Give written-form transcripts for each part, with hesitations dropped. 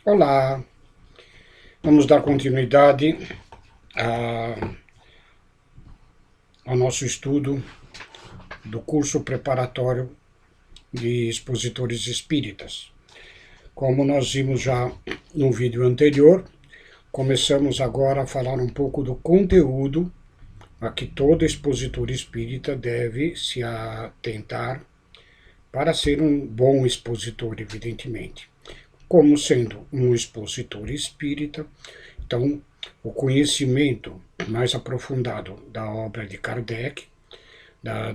Olá, vamos dar continuidade ao nosso estudo do curso preparatório de expositores espíritas. Como nós vimos já no vídeo anterior, começamos agora a falar um pouco do conteúdo a que todo expositor espírita deve se atentar para ser um bom expositor, evidentemente. Como sendo um expositor espírita, então o conhecimento mais aprofundado da obra de Kardec,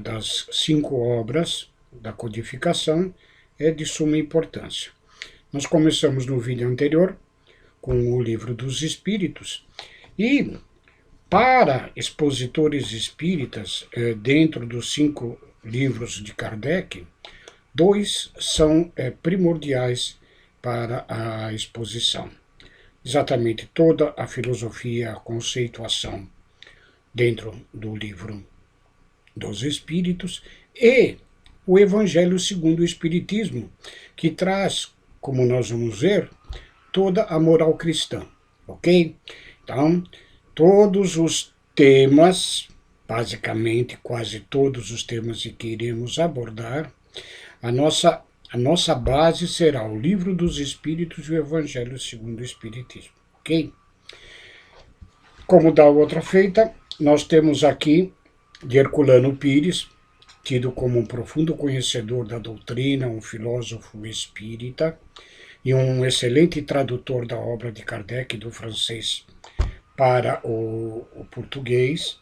das 5 obras da codificação, é de suma importância. Nós começamos no vídeo anterior com o Livro dos Espíritos e para expositores espíritas, dentro dos 5 livros de Kardec, 2 são primordiais para a exposição. Exatamente toda a filosofia, a conceituação dentro do Livro dos Espíritos e o Evangelho segundo o Espiritismo, que traz, como nós vamos ver, toda a moral cristã, ok? Então, todos os temas, basicamente quase todos os temas que iremos abordar, a nossa base será o Livro dos Espíritos e o Evangelho segundo o Espiritismo, ok? Como da outra feita, nós temos aqui de Herculano Pires, tido como um profundo conhecedor da doutrina, um filósofo espírita e um excelente tradutor da obra de Kardec do francês para o português.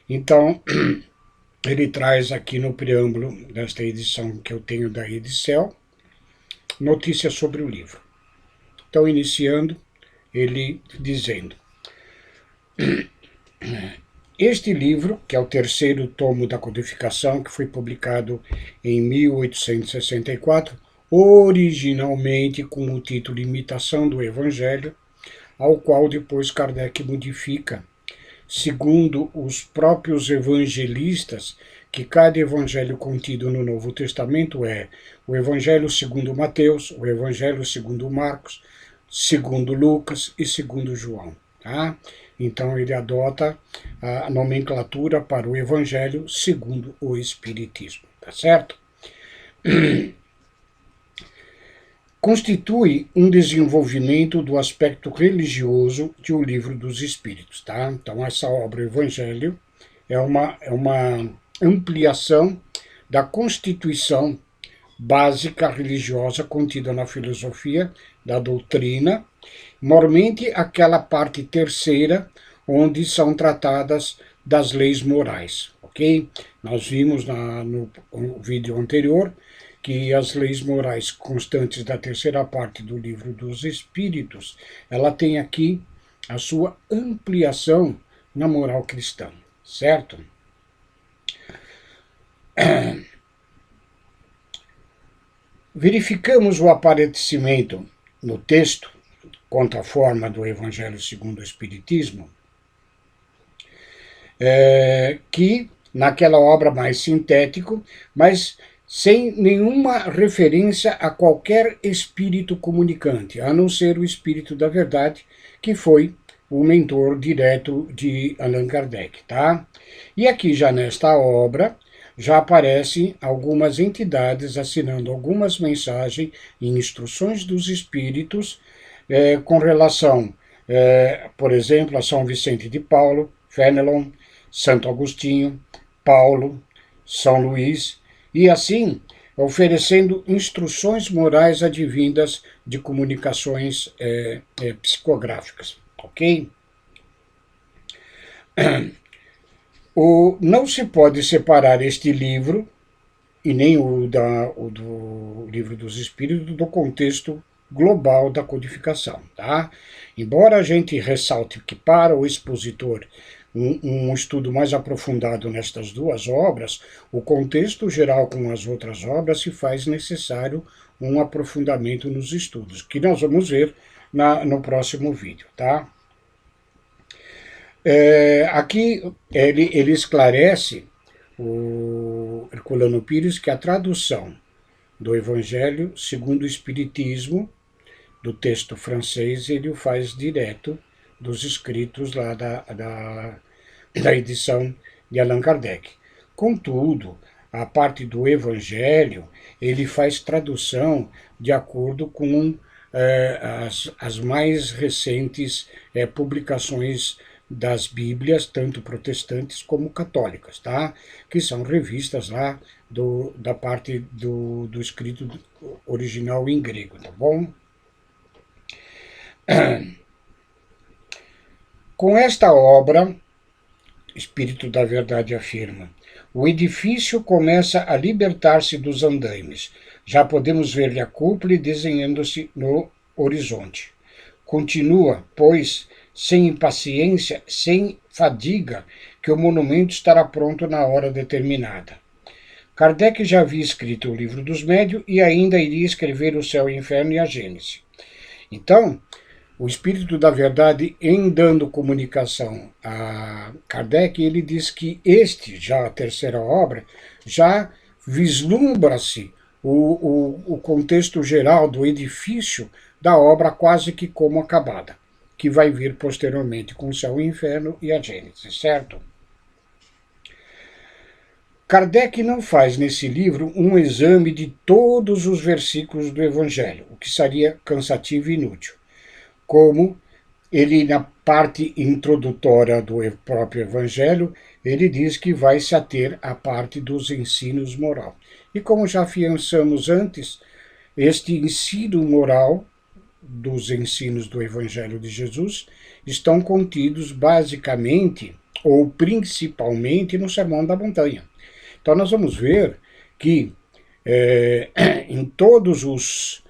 Então, ele traz aqui no preâmbulo desta edição que eu tenho da Edicel, notícias sobre o livro. Então, iniciando, ele dizendo: este livro, que é o terceiro tomo da codificação, que foi publicado em 1864, originalmente com o título Imitação do Evangelho, ao qual depois Kardec modifica, segundo os próprios evangelistas, que cada evangelho contido no Novo Testamento é o Evangelho segundo Mateus, o Evangelho segundo Marcos, segundo Lucas e segundo João. Tá? Então ele adota a nomenclatura para o Evangelho segundo o Espiritismo. Tá certo? Constitui um desenvolvimento do aspecto religioso de O Livro dos Espíritos. Tá? Então essa obra, o Evangelho, é uma ampliação da constituição básica religiosa contida na filosofia, da doutrina, normalmente aquela parte terceira, onde são tratadas das leis morais, ok? Nós vimos no vídeo anterior que as leis morais constantes da terceira parte do Livro dos Espíritos, ela tem aqui a sua ampliação na moral cristã, certo? Verificamos o aparecimento no texto, quanto à forma do Evangelho segundo o Espiritismo, que naquela obra mais sintético, mas sem nenhuma referência a qualquer espírito comunicante, a não ser o Espírito da Verdade, que foi o mentor direto de Allan Kardec, tá? E aqui já nesta obra, já aparecem algumas entidades assinando algumas mensagens e instruções dos espíritos com relação, por exemplo, a São Vicente de Paulo, Fenelon, Santo Agostinho, Paulo, São Luís, e assim oferecendo instruções morais advindas de comunicações psicográficas, ok? Não se pode separar este livro, e nem o do Livro dos Espíritos, do contexto global da codificação. Tá? Embora a gente ressalte que para o expositor um estudo mais aprofundado nestas duas obras, o contexto geral com as outras obras se faz necessário um aprofundamento nos estudos, que nós vamos ver no próximo vídeo. Tá? Aqui ele esclarece, o Herculano Pires, que a tradução do Evangelho segundo o Espiritismo do texto francês, ele o faz direto dos escritos lá da edição de Allan Kardec. Contudo, a parte do Evangelho, ele faz tradução de acordo com as mais recentes publicações das Bíblias, tanto protestantes como católicas, tá? Que são revistas lá da parte do escrito original em grego, tá bom? Com esta obra, Espírito da Verdade afirma, o edifício começa a libertar-se dos andaimes. Já podemos ver-lhe a cúpula desenhando-se no horizonte. Continua, pois, sem impaciência, sem fadiga, que o monumento estará pronto na hora determinada. Kardec já havia escrito o Livro dos Médiuns e ainda iria escrever o Céu, o Inferno e a Gênese. Então, o Espírito da Verdade, em dando comunicação a Kardec, ele diz que já a terceira obra, já vislumbra-se o contexto geral do edifício da obra quase que como acabada, que vai vir posteriormente com o Céu, o Inferno e a Gênese, certo? Kardec não faz nesse livro um exame de todos os versículos do Evangelho, o que seria cansativo e inútil. Como ele, na parte introdutória do próprio Evangelho, ele diz que vai se ater à parte dos ensinos moral. E como já afiançamos antes, este ensino moral dos ensinos do Evangelho de Jesus estão contidos basicamente ou principalmente no Sermão da Montanha. Então nós vamos ver que em todos os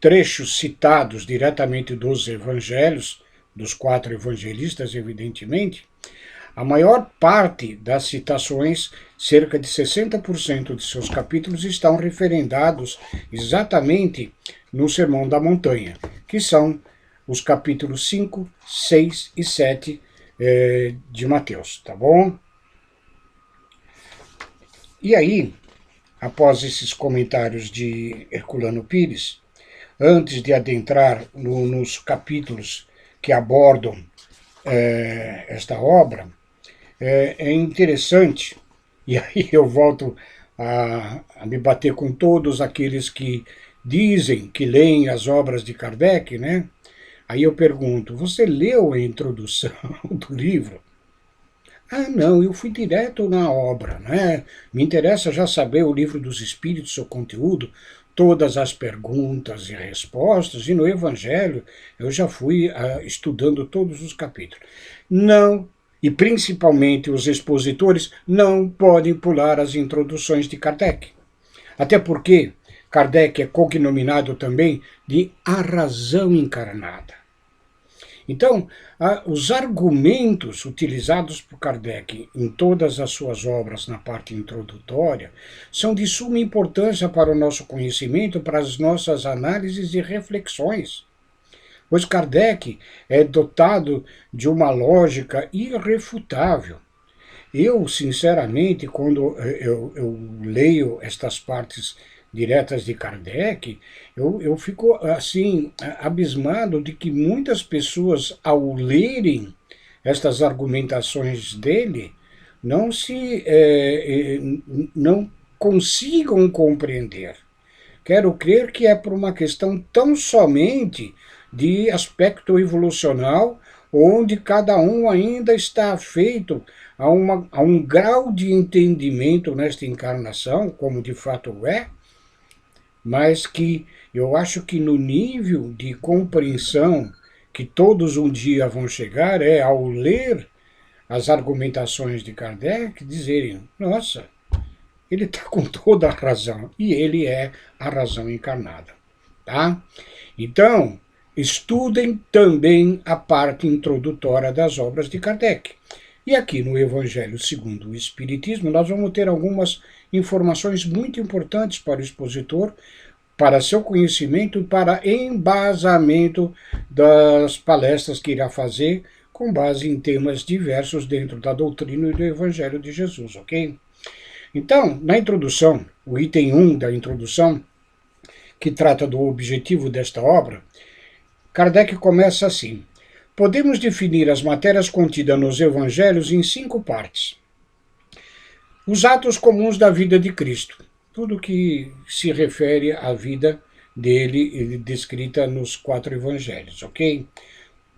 trechos citados diretamente dos evangelhos, dos 4 evangelistas, evidentemente, a maior parte das citações, cerca de 60% de seus capítulos, estão referendados exatamente no Sermão da Montanha, que são os capítulos 5, 6 e 7 de Mateus, tá bom? E aí, após esses comentários de Herculano Pires, antes de adentrar nos capítulos que abordam esta obra, é interessante, e aí eu volto a me bater com todos aqueles que dizem que leem as obras de Kardec, né? Aí eu pergunto, você leu a introdução do livro? Ah, não, eu fui direto na obra, né? Me interessa já saber o Livro dos Espíritos, seu conteúdo, todas as perguntas e respostas, e no Evangelho eu já fui estudando todos os capítulos. Não, e principalmente os expositores, não podem pular as introduções de Kardec. Até porque Kardec é cognominado também de a razão encarnada. Então, os argumentos utilizados por Kardec em todas as suas obras na parte introdutória são de suma importância para o nosso conhecimento, para as nossas análises e reflexões. Pois Kardec é dotado de uma lógica irrefutável. Eu, sinceramente, quando eu leio estas partes diretas de Kardec, eu fico assim abismado de que muitas pessoas, ao lerem estas argumentações dele, não consigam compreender. Quero crer que é por uma questão tão somente de aspecto evolucional, onde cada um ainda está afeito a um grau de entendimento nesta encarnação, como de fato é, mas que eu acho que no nível de compreensão que todos um dia vão chegar é, ao ler as argumentações de Kardec, dizerem, nossa, ele está com toda a razão, e ele é a razão encarnada. Tá? Então, estudem também a parte introdutória das obras de Kardec. E aqui no Evangelho segundo o Espiritismo, nós vamos ter algumas informações muito importantes para o expositor, para seu conhecimento e para embasamento das palestras que irá fazer, com base em temas diversos dentro da doutrina e do Evangelho de Jesus, ok? Então, na introdução, o item 1 da introdução, que trata do objetivo desta obra, Kardec começa assim: podemos definir as matérias contidas nos evangelhos em 5 partes. Os atos comuns da vida de Cristo, tudo que se refere à vida dele, descrita nos 4 evangelhos, ok?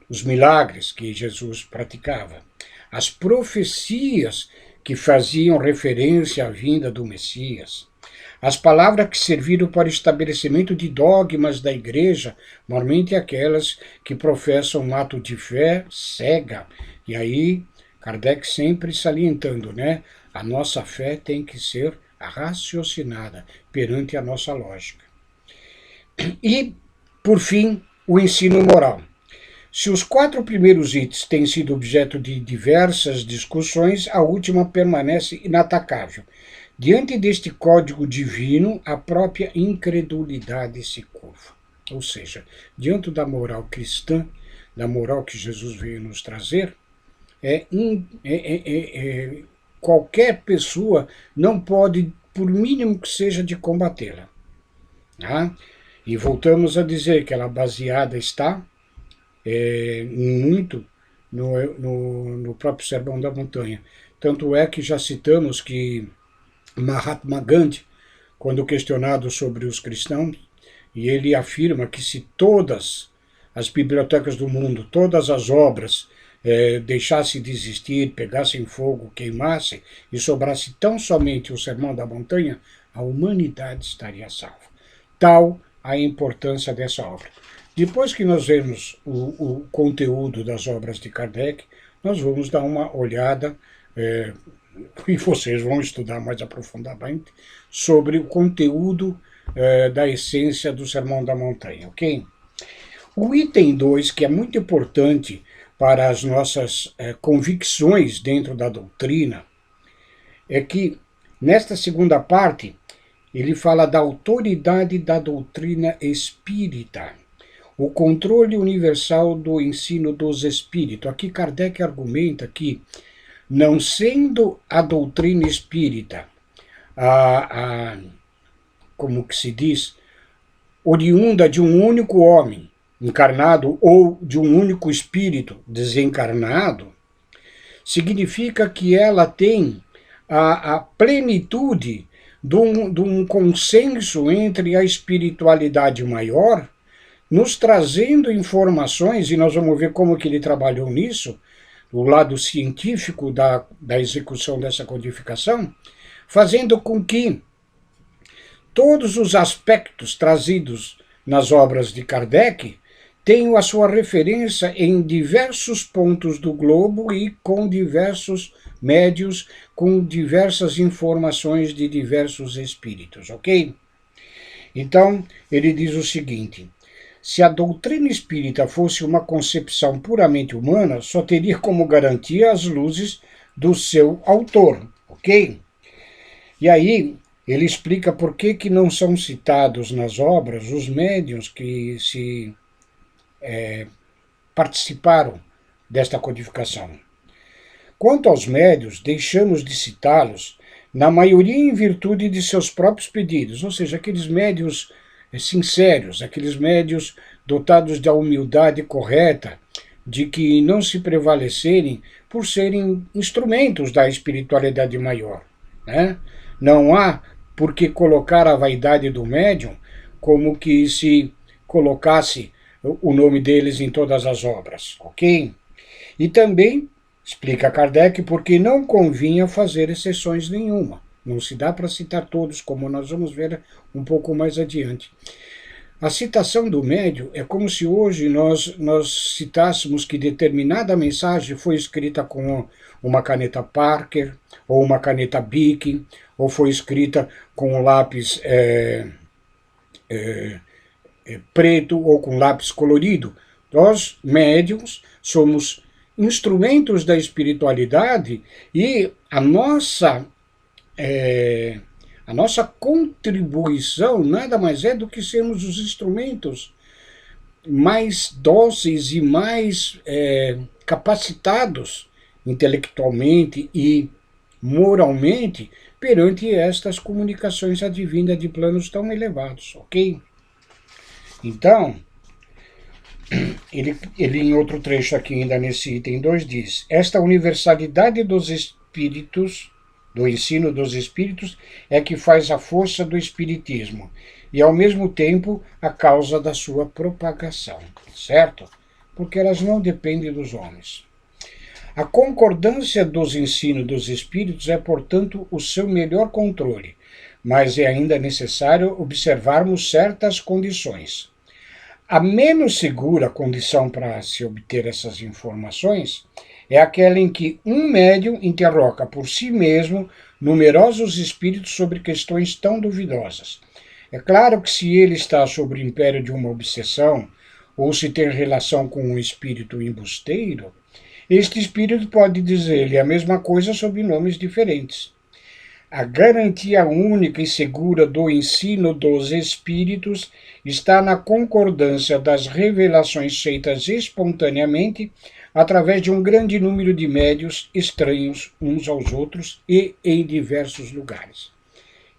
Os milagres que Jesus praticava, as profecias que faziam referência à vinda do Messias, as palavras que serviram para o estabelecimento de dogmas da igreja, normalmente aquelas que professam um ato de fé cega. E aí, Kardec sempre salientando, né? A nossa fé tem que ser raciocinada perante a nossa lógica. E, por fim, o ensino moral. Se os 4 primeiros itens têm sido objeto de diversas discussões, a última permanece inatacável. Diante deste código divino, a própria incredulidade se curva. Ou seja, diante da moral cristã, da moral que Jesus veio nos trazer, qualquer pessoa não pode, por mínimo que seja, de combatê-la. Tá? E voltamos a dizer que ela baseada está muito no próprio Sermão da Montanha. Tanto é que já citamos que Mahatma Gandhi, quando questionado sobre os cristãos, e ele afirma que se todas as bibliotecas do mundo, todas as obras deixassem de existir, pegassem fogo, queimassem, e sobrasse tão somente o Sermão da Montanha, a humanidade estaria salva. Tal a importância dessa obra. Depois que nós vemos o conteúdo das obras de Kardec, nós vamos dar uma olhada, e vocês vão estudar mais aprofundadamente, sobre o conteúdo da essência do Sermão da Montanha, ok? O item 2, que é muito importante para as nossas convicções dentro da doutrina, é que, nesta segunda parte, ele fala da autoridade da doutrina espírita, o controle universal do ensino dos espíritos. Aqui Kardec argumenta que, não sendo a doutrina espírita, como que se diz, oriunda de um único homem encarnado ou de um único espírito desencarnado, significa que ela tem a plenitude de um consenso entre a espiritualidade maior, nos trazendo informações, e nós vamos ver como que ele trabalhou nisso, o lado científico da execução dessa codificação, fazendo com que todos os aspectos trazidos nas obras de Kardec tenham a sua referência em diversos pontos do globo e com diversos médios, com diversas informações de diversos espíritos, ok? Então, ele diz o seguinte: se a doutrina espírita fosse uma concepção puramente humana, só teria como garantia as luzes do seu autor, ok? E aí ele explica por que não são citados nas obras os médiuns que participaram desta codificação. Quanto aos médiuns, deixamos de citá-los, na maioria em virtude de seus próprios pedidos, ou seja, aqueles médiuns sinceros, aqueles médiuns dotados da humildade correta, de que não se prevalecerem por serem instrumentos da espiritualidade maior, né? Não há por que colocar a vaidade do médium como que se colocasse o nome deles em todas as obras, ok? E também, explica Kardec, porque não convinha fazer exceções nenhuma. Não se dá para citar todos, como nós vamos ver um pouco mais adiante. A citação do médium é como se hoje nós citássemos que determinada mensagem foi escrita com uma caneta Parker, ou uma caneta Bic, ou foi escrita com um lápis preto ou com lápis colorido. Nós, médiums, somos instrumentos da espiritualidade e a nossa contribuição nada mais é do que sermos os instrumentos mais dóceis e mais capacitados intelectualmente e moralmente perante estas comunicações advindas de planos tão elevados, ok? Então, ele em outro trecho aqui, ainda nesse item 2, diz: esta universalidade dos espíritos, do ensino dos espíritos, é que faz a força do espiritismo e, ao mesmo tempo, a causa da sua propagação, certo? Porque elas não dependem dos homens. A concordância dos ensinos dos espíritos é, portanto, o seu melhor controle, mas é ainda necessário observarmos certas condições. A menos segura condição para se obter essas informações é aquela em que um médium interroga por si mesmo numerosos espíritos sobre questões tão duvidosas. É claro que se ele está sob o império de uma obsessão, ou se tem relação com um espírito embusteiro, este espírito pode dizer-lhe a mesma coisa sob nomes diferentes. A garantia única e segura do ensino dos espíritos está na concordância das revelações feitas espontaneamente através de um grande número de médios estranhos uns aos outros e em diversos lugares.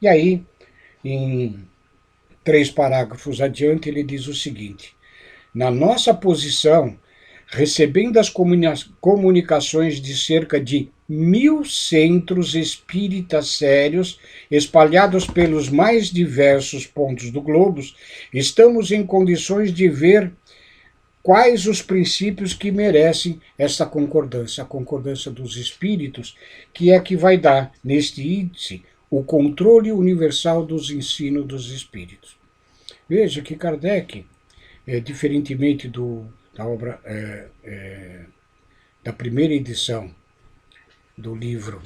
E aí, em 3 parágrafos adiante, ele diz o seguinte: na nossa posição, recebendo as comunicações de cerca de 1000 centros espíritas sérios, espalhados pelos mais diversos pontos do globo, estamos em condições de ver quais os princípios que merecem essa concordância, a concordância dos espíritos, que é que vai dar, neste índice, o controle universal dos ensinos dos espíritos. Veja que Kardec, diferentemente da obra da primeira edição do livro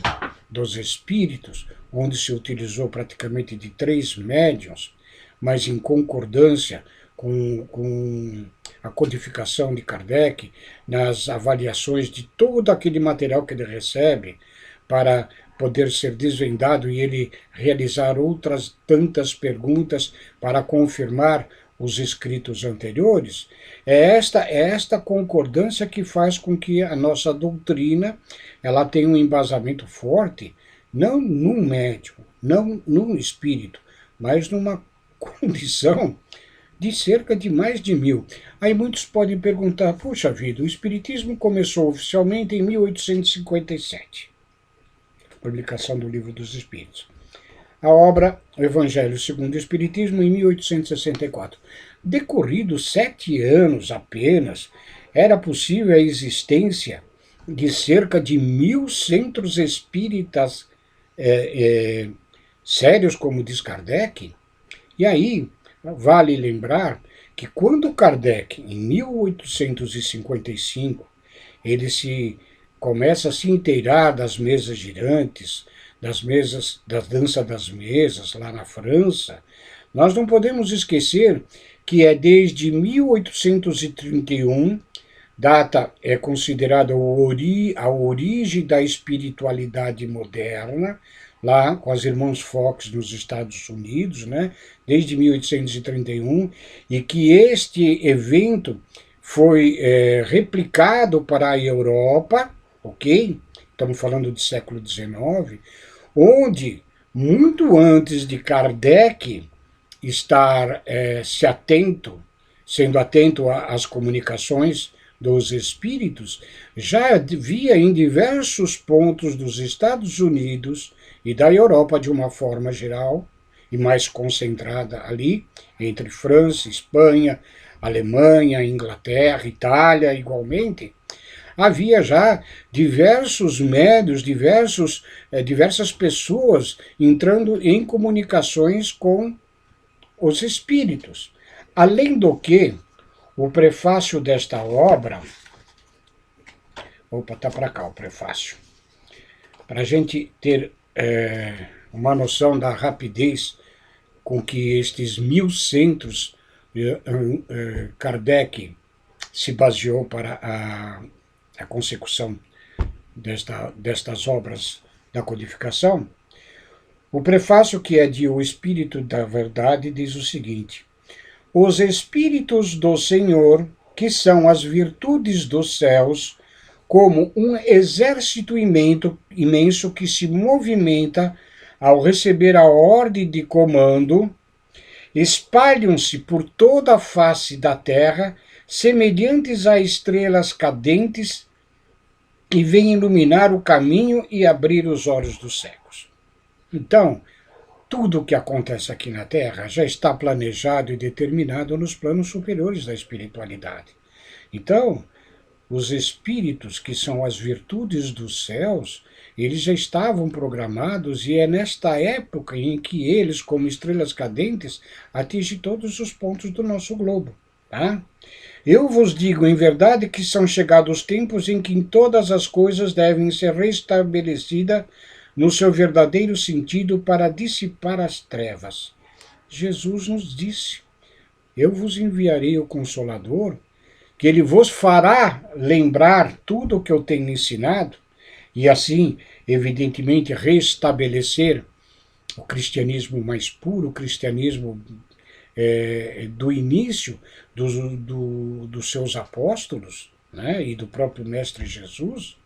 dos Espíritos, onde se utilizou praticamente de 3 médiuns, mas em concordância com a codificação de Kardec, nas avaliações de todo aquele material que ele recebe, para poder ser desvendado e ele realizar outras tantas perguntas para confirmar os escritos anteriores, é esta concordância que faz com que a nossa doutrina ela tenha um embasamento forte, não num médium, não num espírito, mas numa condição de cerca de mais de 1000. Aí muitos podem perguntar, puxa vida, o Espiritismo começou oficialmente em 1857, publicação do Livro dos Espíritos. A obra O Evangelho segundo o Espiritismo, em 1864. Decorridos 7 anos apenas, era possível a existência de cerca de 1000 centros espíritas sérios, como diz Kardec. E aí, vale lembrar que quando Kardec, em 1855, ele começa a se inteirar das mesas girantes, da dança das mesas, lá na França, nós não podemos esquecer que é desde 1831, data é considerada a origem da espiritualidade moderna, lá com as irmãs Fox nos Estados Unidos, né, desde 1831, e que este evento foi replicado para a Europa, ok? Estamos falando do século XIX, onde, muito antes de Kardec estar sendo atento às comunicações dos espíritos, já havia em diversos pontos dos Estados Unidos e da Europa, de uma forma geral, e mais concentrada ali, entre França, Espanha, Alemanha, Inglaterra, Itália, igualmente, havia já diversos médios, diversas pessoas entrando em comunicações com os espíritos. Além do que, o prefácio desta obra, está para cá o prefácio, para a gente ter uma noção da rapidez com que estes 1000 centros Kardec se baseou para a consecução destas obras da codificação. O prefácio, que é de O Espírito da Verdade, diz o seguinte: os Espíritos do Senhor, que são as virtudes dos céus, como um exército imenso que se movimenta ao receber a ordem de comando, espalham-se por toda a face da terra, semelhantes a estrelas cadentes que vêm iluminar o caminho e abrir os olhos dos cegos. Então, tudo o que acontece aqui na Terra já está planejado e determinado nos planos superiores da espiritualidade. Então, os espíritos, que são as virtudes dos céus, eles já estavam programados, e é nesta época em que eles, como estrelas cadentes, atingem todos os pontos do nosso globo. Tá? Eu vos digo em verdade que são chegados tempos em que todas as coisas devem ser restabelecidas no seu verdadeiro sentido para dissipar as trevas. Jesus nos disse: eu vos enviarei o Consolador, que ele vos fará lembrar tudo o que eu tenho ensinado, e assim, evidentemente, restabelecer o cristianismo mais puro, o cristianismo do início dos seus apóstolos, né, e do próprio Mestre Jesus.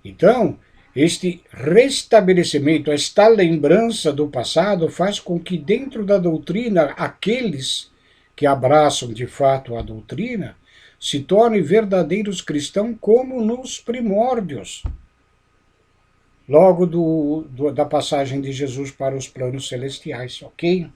Então, este restabelecimento, esta lembrança do passado, faz com que dentro da doutrina, aqueles que abraçam de fato a doutrina, se tornem verdadeiros cristãos como nos primórdios, logo da passagem de Jesus para os planos celestiais, ok?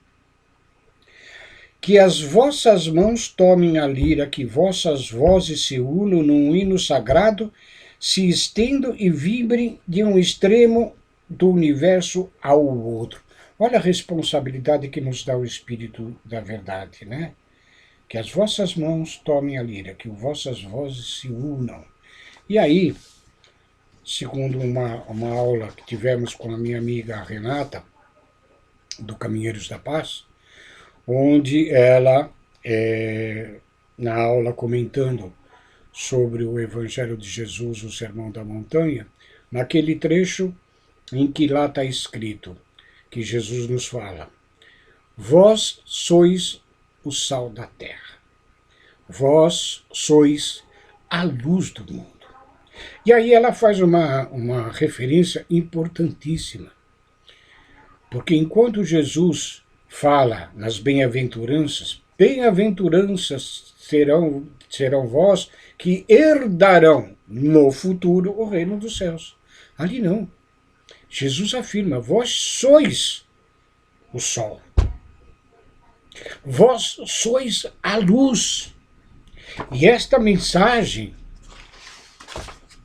Que as vossas mãos tomem a lira, que vossas vozes se unam num hino sagrado, se estendam e vibrem de um extremo do universo ao outro. Olha a responsabilidade que nos dá o Espírito da Verdade, né? Que as vossas mãos tomem a lira, que vossas vozes se unam. E aí, segundo uma aula que tivemos com a minha amiga Renata, do Caminheiros da Paz, onde ela, na aula comentando sobre o Evangelho de Jesus, o Sermão da Montanha, naquele trecho em que lá está escrito, que Jesus nos fala: vós sois o sal da terra, vós sois a luz do mundo. E aí ela faz uma referência importantíssima, porque enquanto Jesus fala nas bem-aventuranças, bem-aventuranças serão vós que herdarão no futuro o reino dos céus. Ali não. Jesus afirma: vós sois o sol. Vós sois a luz. E esta mensagem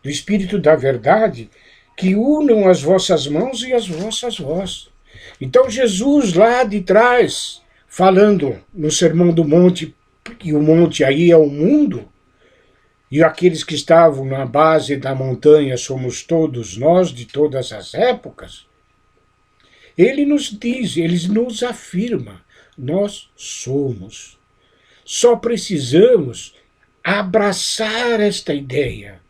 do Espírito da Verdade, que unam as vossas mãos e as vossas vozes. Então Jesus lá de trás, falando no Sermão do Monte, e o monte aí é o mundo, e aqueles que estavam na base da montanha somos todos nós, de todas as épocas, ele nos diz, ele nos afirma, nós somos. Só precisamos abraçar esta ideia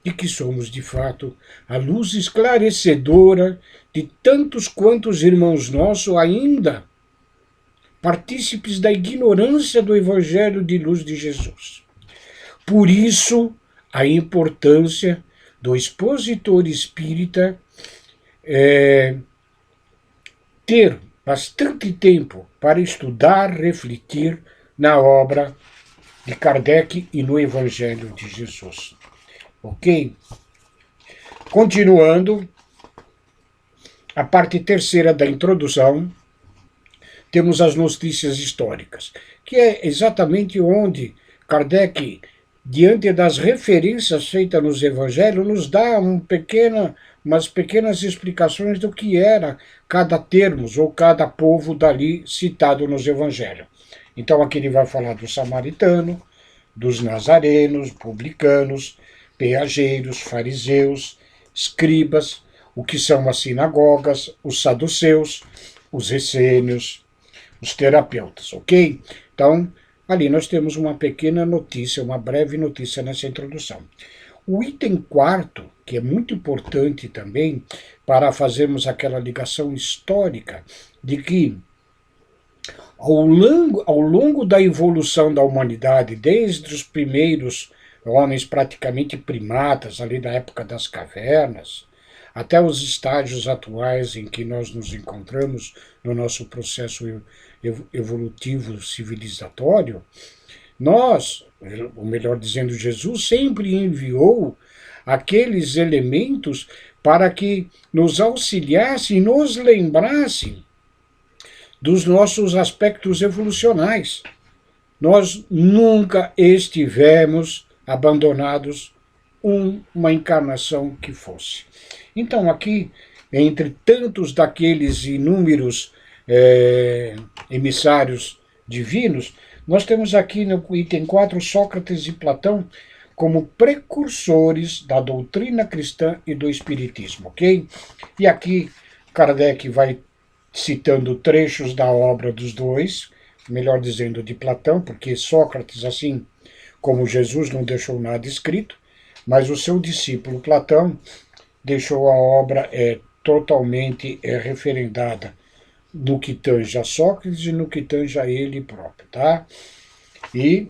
de que somos, de fato, a luz esclarecedora de tantos quantos irmãos nossos ainda partícipes da ignorância do Evangelho de luz de Jesus. Por isso, a importância do expositor espírita ter bastante tempo para estudar, refletir na obra de Kardec e no Evangelho de Jesus. Ok? Continuando, a parte terceira da introdução, temos as notícias históricas, que é exatamente onde Kardec, diante das referências feitas nos evangelhos, nos dá umas pequenas explicações do que era cada termo ou cada povo dali citado nos evangelhos. Então aqui ele vai falar do samaritano, dos nazarenos, publicanos, peageiros, fariseus, escribas, o que são as sinagogas, os saduceus, os essênios, os terapeutas, ok? Então, ali nós temos uma pequena notícia, uma breve notícia nessa introdução. O item quarto, que é muito importante também, para fazermos aquela ligação histórica de que ao longo da evolução da humanidade, desde os primeiros homens praticamente primatas, ali da época das cavernas, até os estágios atuais em que nós nos encontramos no nosso processo evolutivo civilizatório, Nós, ou melhor dizendo, Jesus sempre enviou aqueles elementos para que nos auxiliassem, nos lembrassem dos nossos aspectos evolucionais. Nós nunca estivemos abandonados uma encarnação que fosse. Então, aqui, entre tantos daqueles inúmeros emissários divinos, nós temos aqui no item 4 Sócrates e Platão como precursores da doutrina cristã e do espiritismo, ok? E aqui Kardec vai citando trechos da obra dos dois, melhor dizendo, de Platão, porque Sócrates, assim como Jesus, não deixou nada escrito, mas o seu discípulo Platão deixou a obra totalmente referendada no que tange a Sócrates e no que tange a ele próprio, tá? E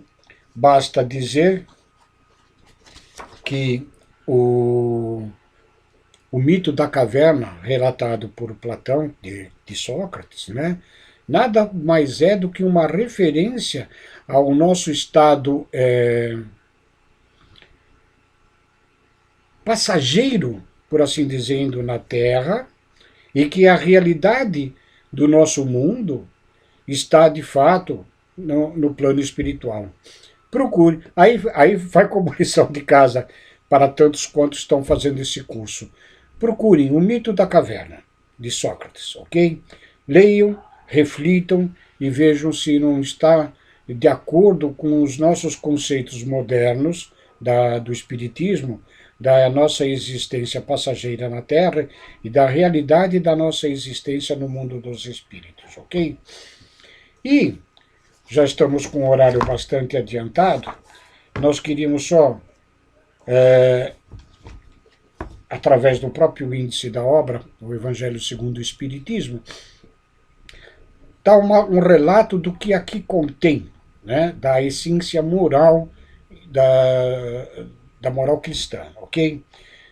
basta dizer que o mito da caverna, relatado por Platão, de Sócrates, né, nada mais é do que uma referência ao nosso estado passageiro, por assim dizendo, na Terra, e que a realidade do nosso mundo está, de fato, no plano espiritual. Procure. Aí vai como lição de casa para tantos quantos estão fazendo esse curso. Procurem o mito da caverna, de Sócrates, ok? Leiam, reflitam e vejam se não está de acordo com os nossos conceitos modernos do Espiritismo, da nossa existência passageira na Terra e da realidade da nossa existência no mundo dos espíritos, ok? E já estamos com o horário bastante adiantado, nós queríamos só, através do próprio índice da obra, o Evangelho segundo o Espiritismo, dar um relato do que aqui contém, né, da essência moral da moral cristã, ok?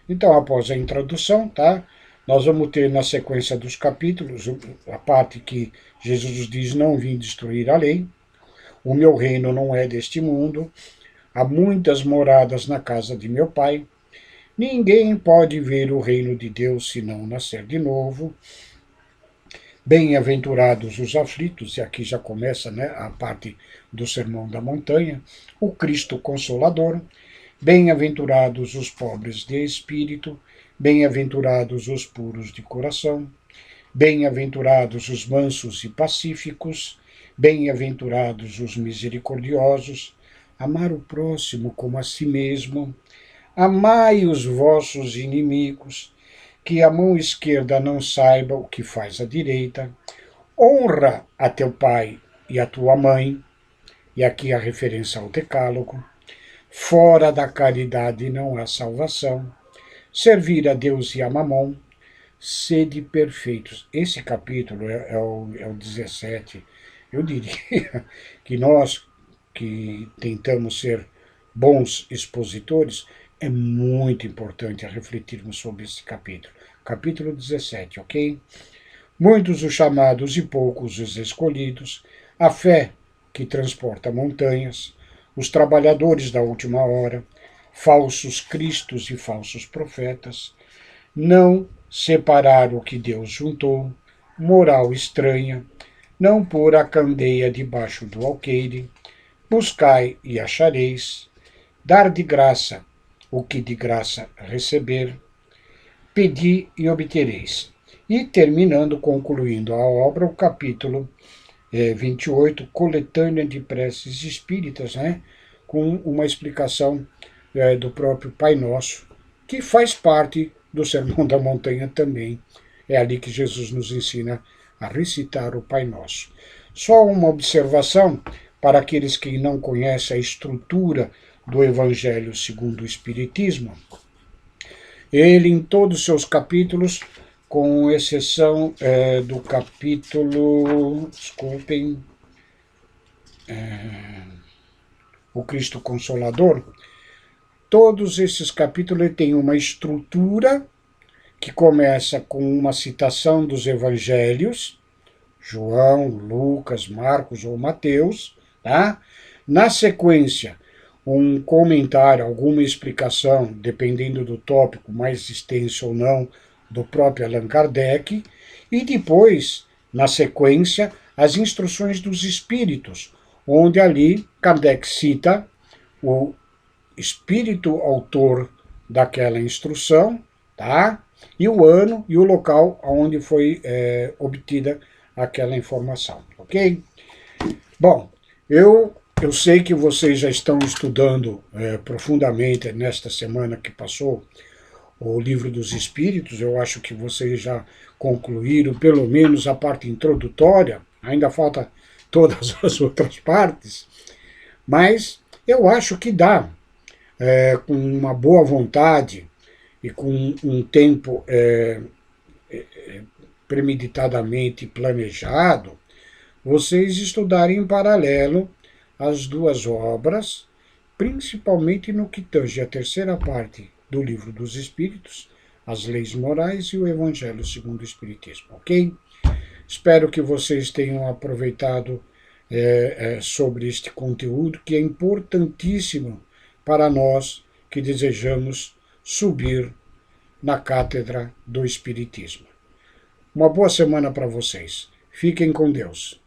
Então, após a introdução, tá, nós vamos ter na sequência dos capítulos a parte que Jesus diz: não vim destruir a lei, o meu reino não é deste mundo, há muitas moradas na casa de meu pai, ninguém pode ver o reino de Deus se não nascer de novo. Bem-aventurados os aflitos, e aqui já começa, né, a parte do Sermão da Montanha, o Cristo Consolador. Bem-aventurados os pobres de espírito, bem-aventurados os puros de coração, bem-aventurados os mansos e pacíficos, bem-aventurados os misericordiosos, amar o próximo como a si mesmo, amai os vossos inimigos, que a mão esquerda não saiba o que faz a direita, honra a teu pai e a tua mãe, e aqui a referência ao decálogo, fora da caridade não há salvação, servir a Deus e a Mamon, sede perfeitos. Esse capítulo é o 17. Eu diria que nós, que tentamos ser bons expositores, é muito importante refletirmos sobre esse capítulo. Capítulo 17, ok? Muitos os chamados e poucos os escolhidos, a fé que transporta montanhas, os trabalhadores da última hora, falsos cristos e falsos profetas, não separar o que Deus juntou, moral estranha, não pôr a candeia debaixo do alqueire, buscai e achareis, dar de graça o que de graça receber, pedi e obtereis. E terminando, concluindo a obra, o capítulo 28, coletânea de preces espíritas, né, com uma explicação do próprio Pai Nosso, que faz parte do Sermão da Montanha também. É ali que Jesus nos ensina a recitar o Pai Nosso. Só uma observação para aqueles que não conhecem a estrutura do Evangelho segundo o Espiritismo. Ele, em todos os seus capítulos, com exceção do capítulo, desculpem, o Cristo Consolador, todos esses capítulos têm uma estrutura que começa com uma citação dos evangelhos, João, Lucas, Marcos ou Mateus, tá? Na sequência, um comentário, alguma explicação, dependendo do tópico, mais extenso ou não, do próprio Allan Kardec, e depois, na sequência, as instruções dos espíritos, onde ali Kardec cita o espírito autor daquela instrução, tá? E o ano e o local onde foi obtida aquela informação, ok? Bom, eu sei que vocês já estão estudando profundamente nesta semana que passou o Livro dos Espíritos. Eu acho que vocês já concluíram pelo menos a parte introdutória, ainda falta todas as outras partes, mas eu acho que dá, com uma boa vontade e com um tempo premeditadamente planejado, vocês estudarem em paralelo as duas obras, principalmente no que tange a terceira parte do Livro dos Espíritos, as leis morais e o Evangelho segundo o Espiritismo, ok? Espero que vocês tenham aproveitado sobre este conteúdo, que é importantíssimo para nós que desejamos subir na cátedra do Espiritismo. Uma boa semana para vocês. Fiquem com Deus.